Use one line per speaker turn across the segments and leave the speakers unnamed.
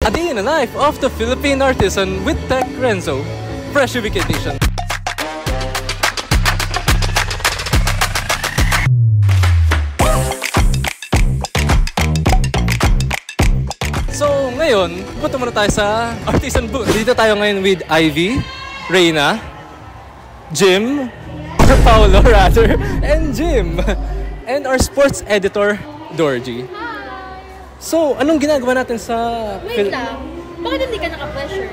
A day in the life of the Philippine artisan with Tech Renzo. Fresh Week Edition. So ngayon, punta muna tayo sa artisan booth. Dito tayo ngayon with Ivy, Reyna, Jim, or Paolo rather, and Jim. And our sports editor, Dorji. So, anong ginagawa natin sa...
Wait lang. Bakit hindi ka naka-pressure?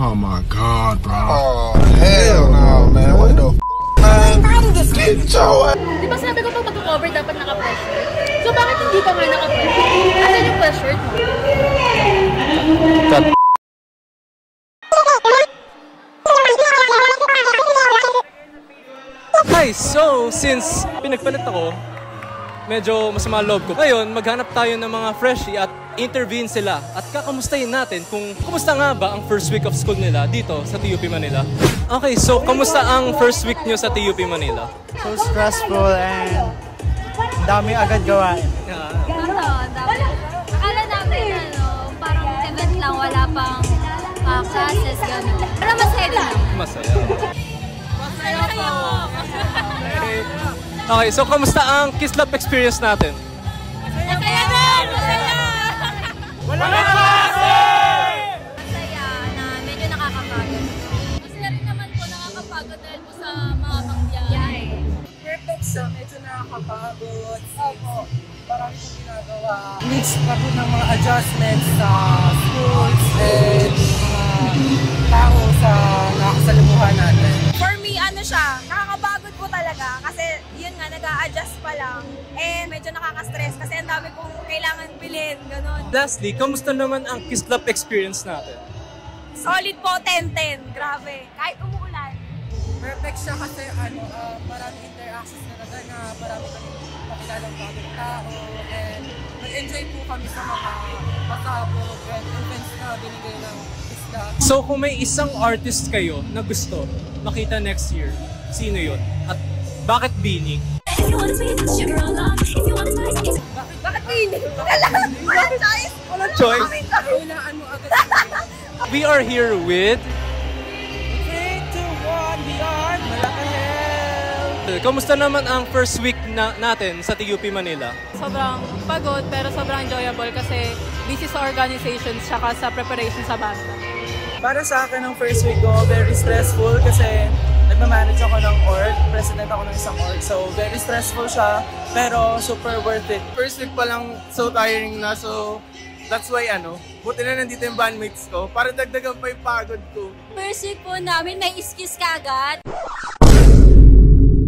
Oh my God, bro. Oh, hell no, man. What the f***, man? Get your ass.
Di ba sabi ko pag mag-cover dapat naka-pressure? So, bakit hindi ka nga naka-pressure? Asan yung pressure mo?
Cut. Hi! So, since pinagpalit ako, medyo masama loob ko. Ngayon, maghanap tayo ng mga freshie at intervene sila. At kakamustahin natin kung kumusta nga ba ang first week of school nila dito sa TUP Manila. Okay, so kamusta ang first week nyo sa TUP Manila?
So stressful and dami agad gawain.
Dami. Akala namin, parang event lang, wala pang classes, gano'n. Pero masaya din.
Masaya. Masaya po. Okay, so kamusta ang Kislap experience natin?
Masaya din! Masaya!
Wala na klase!
Masaya na medyo nakakapagod. Masaya rin naman po, nakakapagod dahil po sa mga pangbiyahe.
Perfect siya, medyo nakakapagod. Opo. Marami kong ginagawa. Mix pa po ng mga adjustments sa schools and mga tao sa nakakasalimuhan natin.
For me, ano siya, nakakapagod po talaga kasi yun nga, nag-a-adjust pa lang and medyo nakaka-stress kasi ang dami pong kailangan bilhin, ganun.
Lastly, kamusta naman ang Kislap experience natin?
Solid po, 10-10, grabe. Kahit umuulan.
Perfect siya kasi maraming interactions talaga na marami kami makilalang bagong tao and nag-enjoy po kami sa mga pasabog and events na binigay ng isla.
So kung may isang artist kayo na gusto makita next year, sino yun? At bakit Bini?
Bakit hindi? Walang choice!
Walang choice?
Kailangan mo agad
We are here with...
3, 2, 1, beyond Malakahel!
Kamusta naman ang first week natin sa TUP Manila?
Sobrang pagod pero sobrang enjoyable kasi busy sa organizations tsaka sa preparation sa banda.
Para sa akin, ang first week ko, very stressful kasi nagmamanage ako ng org, president ako ng isang org. So, very stressful siya, pero super worth it.
First week pa lang, so tiring na. So, that's why buti na nandito yung bandmates ko para dagdagan pa yung pagod ko.
First week po namin, may excuse ka agad.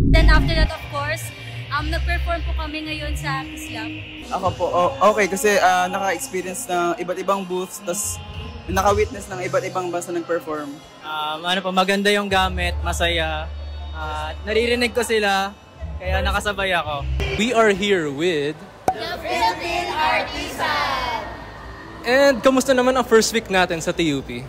Then after that, of course, nag-perform po kami ngayon sa Kislap.
Ako po, okay kasi naka-experience ng iba't ibang booths, tas naka-witness ng iba't ibang banda nag-perform.
Maganda yung gamit, masaya. Naririnig ko sila, kaya nakasabay ako.
We are here with...
The Philippine Artisan!
And kamusta naman ang first week natin sa TUP?